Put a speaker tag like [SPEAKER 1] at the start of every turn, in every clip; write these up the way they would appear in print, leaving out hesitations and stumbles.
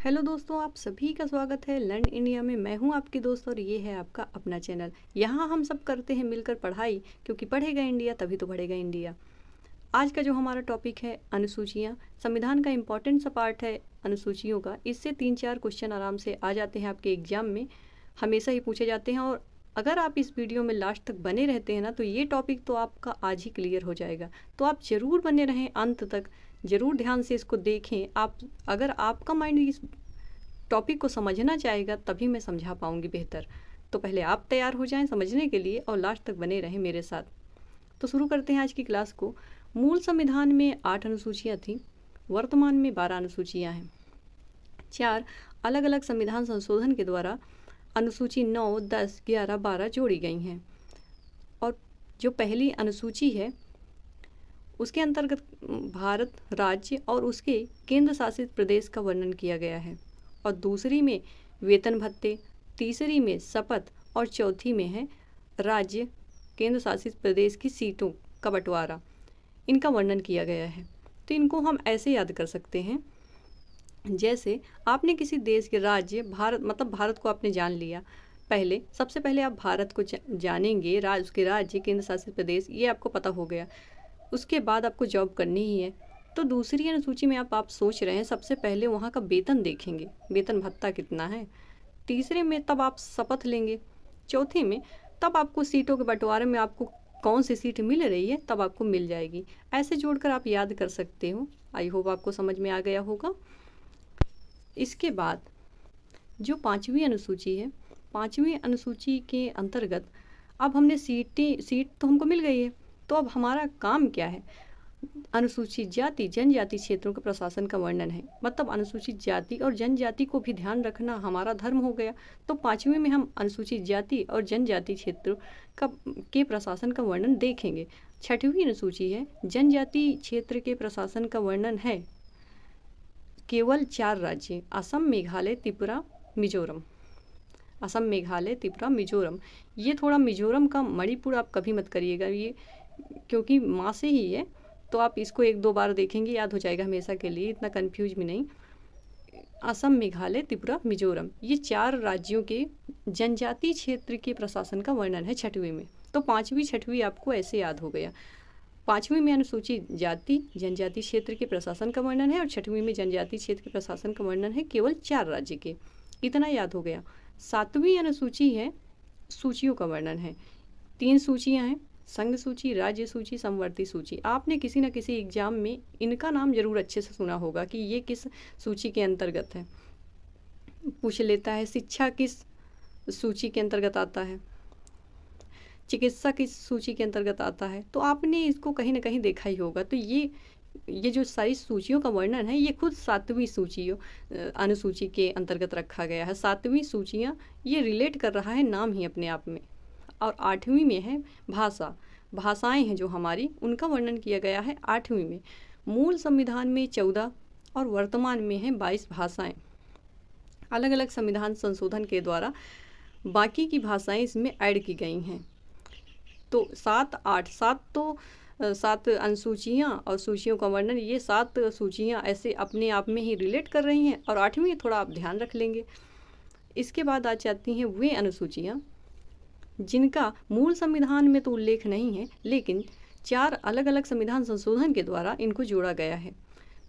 [SPEAKER 1] Hello दोस्तों, आप सभी का स्वागत है लर्न इंडिया में। मैं हूं आपकी दोस्त और ये है आपका अपना चैनल। यहां हम सब करते हैं मिलकर पढ़ाई, क्योंकि पढ़ेगा इंडिया तभी तो बढ़ेगा इंडिया। आज का जो हमारा टॉपिक है अनुसूचियां, संविधान का इम्पोर्टेंट सा पार्ट है अनुसूचियों का। इससे 3-4 क्वेश्चन आराम से आ जाते हैं आपके एग्जाम में, हमेशा ही पूछे जाते हैं। और अगर आप इस वीडियो में लास्ट तक बने रहते हैं ना, तो ये टॉपिक तो आपका आज ही क्लियर हो जाएगा। तो आप ज़रूर बने रहें अंत तक, ज़रूर ध्यान से इसको देखें। आप अगर आपका माइंड इस टॉपिक को समझना चाहेगा तभी मैं समझा पाऊंगी बेहतर। तो पहले आप तैयार हो जाएं समझने के लिए और लास्ट तक बने रहें मेरे साथ। तो शुरू करते हैं आज की क्लास को। मूल संविधान में 8 अनुसूचियाँ थीं, वर्तमान में 12 अनुसूचियाँ हैं। 4 अलग अलग संविधान संशोधन के द्वारा अनुसूची 9, 10, 11, 12 जोड़ी गई हैं। और जो पहली अनुसूची है उसके अंतर्गत भारत राज्य और उसके केंद्र शासित प्रदेश का वर्णन किया गया है, और दूसरी में वेतन भत्ते, तीसरी में शपथ और चौथी में है राज्य केंद्र शासित प्रदेश की सीटों का बंटवारा। इनका वर्णन किया गया है। तो इनको हम ऐसे याद कर सकते हैं, जैसे आपने किसी देश के राज्य, भारत मतलब भारत को आपने जान लिया। पहले सबसे पहले आप भारत को जानेंगे, उसके राज्य केंद्र शासित प्रदेश, ये आपको पता हो गया। उसके बाद आपको जॉब करनी ही है। तो दूसरी अनुसूची में आप सोच रहे हैं सबसे पहले वहाँ का वेतन देखेंगे, वेतन भत्ता कितना है। तीसरे में तब आप शपथ लेंगे। चौथे में तब आपको सीटों के बंटवारे में आपको कौन सी सीट मिल रही है तब आपको मिल जाएगी। ऐसे जोड़कर आप याद कर सकते हो। आई होप आपको समझ में आ गया होगा। इसके बाद जो 5वीं अनुसूची है, 5वीं अनुसूची के अंतर्गत अब हमने सीट तो हमको मिल गई है। तो अब हमारा काम क्या है? अनुसूचित जाति जनजाति क्षेत्रों के प्रशासन का वर्णन है। मतलब अनुसूचित जाति और जनजाति को भी ध्यान रखना हमारा धर्म हो गया। तो 5वीं में हम अनुसूचित जाति और जनजाति क्षेत्रों के प्रशासन का वर्णन देखेंगे। 6वीं अनुसूची है जनजाति क्षेत्र के प्रशासन का वर्णन है केवल 4 राज्य, असम, मेघालय, त्रिपुरा, मिजोरम। असम, मेघालय, त्रिपुरा, मिजोरम। ये थोड़ा मिजोरम का मणिपुर आप कभी मत करिएगा, ये क्योंकि माँ से ही है। तो आप इसको 1-2 बार देखेंगे, याद हो जाएगा हमेशा के लिए, इतना कंफ्यूज भी नहीं। असम, मेघालय, त्रिपुरा, मिजोरम, ये 4 राज्यों के जनजाति क्षेत्र के प्रशासन का वर्णन है 6वीं में। तो 5वीं 6वीं आपको ऐसे याद हो गया। 5वीं में अनुसूचित जाति जनजाति क्षेत्र के प्रशासन का वर्णन है और 6वीं में जनजाति क्षेत्र के प्रशासन का वर्णन है केवल 4 राज्य के। इतना याद हो गया। 7वीं अनुसूची है सूचियों का वर्णन है। 3 सूचियाँ हैं, संघ सूची, राज्य सूची, समवर्ती सूची। आपने किसी न किसी एग्जाम में इनका नाम जरूर अच्छे से सुना होगा कि ये किस सूची के अंतर्गत है। पूछ लेता है शिक्षा किस सूची के अंतर्गत आता है, चिकित्सा किस सूची के अंतर्गत आता है। तो आपने इसको कहीं ना कहीं देखा ही होगा। तो ये जो सारी सूचियों का वर्णन है ये खुद 7वीं अनुसूची के अंतर्गत रखा गया है। 7वीं सूचियाँ ये रिलेट कर रहा है नाम ही अपने आप में। और 8वीं में है भाषाएं हैं जो हमारी, उनका वर्णन किया गया है 8वीं में। मूल संविधान में 14 और वर्तमान में है 22 भाषाएं। अलग अलग संविधान संशोधन के द्वारा बाकी की भाषाएं इसमें ऐड की गई हैं। तो 7 अनुसूचियाँ और सूचियों का वर्णन, ये 7 सूचियाँ ऐसे अपने आप में ही रिलेट कर रही हैं। और 8वीं थोड़ा आप ध्यान रख लेंगे। इसके बाद आ जाती हैं वे अनुसूचियाँ जिनका मूल संविधान में तो उल्लेख नहीं है, लेकिन 4 अलग अलग संविधान संशोधन के द्वारा इनको जोड़ा गया है।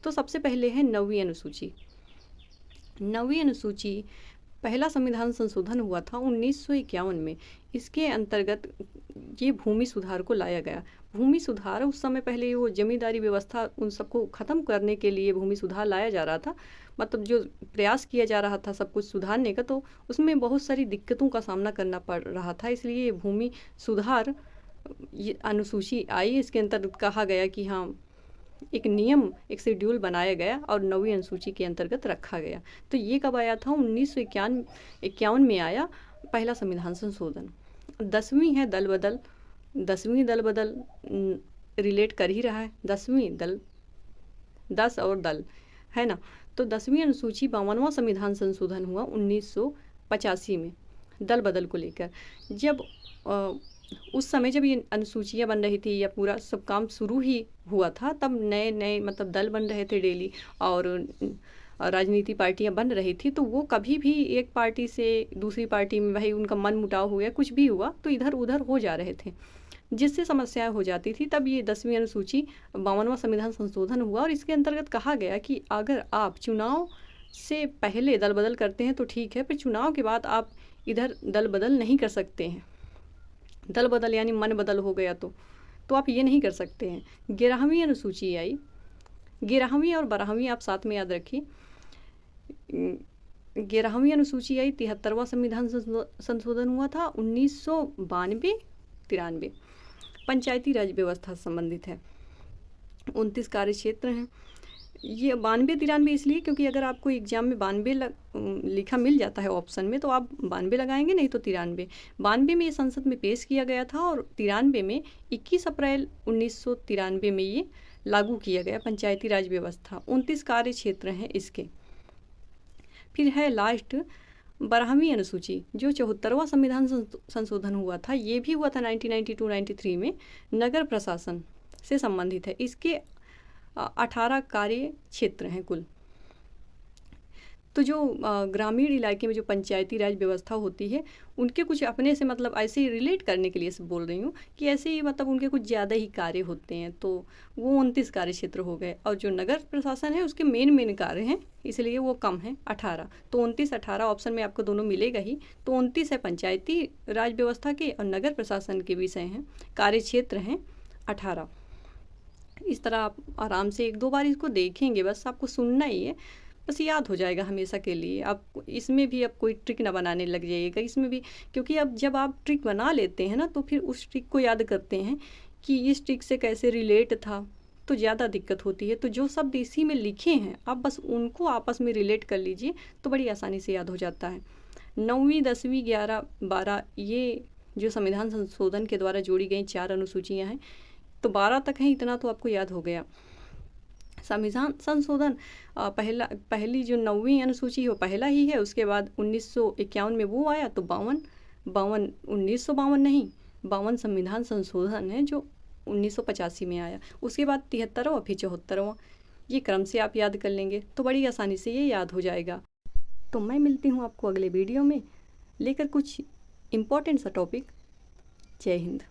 [SPEAKER 1] तो सबसे पहले है 9वीं अनुसूची। 9वीं अनुसूची पहला संविधान संशोधन हुआ था 1951 में। इसके अंतर्गत ये भूमि सुधार को लाया गया। भूमि सुधार उस समय पहले वो जमींदारी व्यवस्था उन सबको ख़त्म करने के लिए भूमि सुधार लाया जा रहा था। मतलब जो प्रयास किया जा रहा था सब कुछ सुधारने का, तो उसमें बहुत सारी दिक्कतों का सामना करना पड़ रहा था। इसलिए ये भूमि सुधार ये अनुसूची आई। इसके अंतर्गत कहा गया कि हाँ, एक नियम, एक शेड्यूल बनाया गया और 9वीं अनुसूची के अंतर्गत रखा गया। तो ये कब आया था? 1951 में आया पहला संविधान संशोधन। 10वीं है दल बदल। 10वीं दल बदल रिलेट कर ही रहा है। 10वीं दल, 10 और दल है ना। तो 10वीं अनुसूची 52वां संविधान संशोधन हुआ 1985 में दल बदल को लेकर। जब उस समय जब ये अनुसूचियाँ बन रही थी या पूरा सब काम शुरू ही हुआ था, तब नए नए मतलब दल बन रहे थे डेली। और राजनीति पार्टियां बन रही थी, तो वो कभी भी एक पार्टी से दूसरी पार्टी में भाई उनका मन मुटाव हो गया, कुछ भी हुआ तो इधर उधर हो जा रहे थे, जिससे समस्याएं हो जाती थी। तब ये 10वीं अनुसूची 52वां संविधान संशोधन हुआ और इसके अंतर्गत कहा गया कि अगर आप चुनाव से पहले दल बदल करते हैं तो ठीक है, पर चुनाव के बाद आप इधर दल बदल नहीं कर सकते हैं। दल बदल यानी मन बदल हो गया तो आप ये नहीं कर सकते हैं। 11वीं अनुसूची आई, 11वीं और 12वीं आप साथ में याद रखिए। 11वीं अनुसूची आई, 73वां संविधान संशोधन हुआ था 1992-93, पंचायती राज व्यवस्था से संबंधित है। 29 कार्य क्षेत्र हैं। ये 92-93 इसलिए क्योंकि अगर आपको एग्जाम में 92 लिखा मिल जाता है ऑप्शन में तो आप 92 लगाएंगे, नहीं तो 93। 92 में ये संसद में पेश किया गया था और 93 में 21 अप्रैल 1993 में ये लागू किया गया पंचायती राज व्यवस्था। 29 कार्य क्षेत्र हैं इसके। फिर है लास्ट 12वीं अनुसूची, जो 74वां संविधान संशोधन हुआ था, ये भी हुआ था 1992-93 में, नगर प्रशासन से संबंधित है। इसके 18 कार्य क्षेत्र हैं कुल। तो जो ग्रामीण इलाके में जो पंचायती राज व्यवस्था होती है उनके कुछ अपने से मतलब ऐसे ही रिलेट करने के लिए से बोल रही हूँ कि ऐसे ही मतलब उनके कुछ ज़्यादा ही कार्य होते हैं, तो वो 29 कार्य क्षेत्र हो गए। और जो नगर प्रशासन है उसके मेन कार्य हैं, इसलिए वो कम है 18। तो 29-18 ऑप्शन में आपको दोनों मिलेगा ही। तो 29 है पंचायती राज व्यवस्था के और नगर प्रशासन के विषय हैं, कार्य क्षेत्र हैं 18। इस तरह आप आराम से 1-2 बार इसको देखेंगे, बस आपको सुनना ही है, बस याद हो जाएगा हमेशा के लिए। आप इसमें भी अब कोई ट्रिक ना बनाने लग जाइएगा इसमें भी, क्योंकि अब जब आप ट्रिक बना लेते हैं ना तो फिर उस ट्रिक को याद करते हैं कि इस ट्रिक से कैसे रिलेट था, तो ज़्यादा दिक्कत होती है। तो जो शब्द इसी में लिखे हैं आप बस उनको आपस में रिलेट कर लीजिए तो बड़ी आसानी से याद हो जाता है। 9वीं 10वीं 11 12 ये जो संविधान संशोधन के द्वारा जोड़ी गई 4 अनुसूचियाँ हैं, तो 12 तक हैं, इतना तो आपको याद हो गया। संविधान संशोधन पहली जो 9वीं अनुसूची हो पहला ही है, उसके बाद 1951 में वो आया, तो 1952 नहीं 52 संविधान संशोधन है जो 1985 में आया। उसके बाद 73वां, फिर 74वां, ये क्रम से आप याद कर लेंगे तो बड़ी आसानी से ये याद हो जाएगा। तो मैं मिलती हूँ आपको अगले वीडियो में लेकर कुछ इम्पोर्टेंट सा टॉपिक। जय हिंद।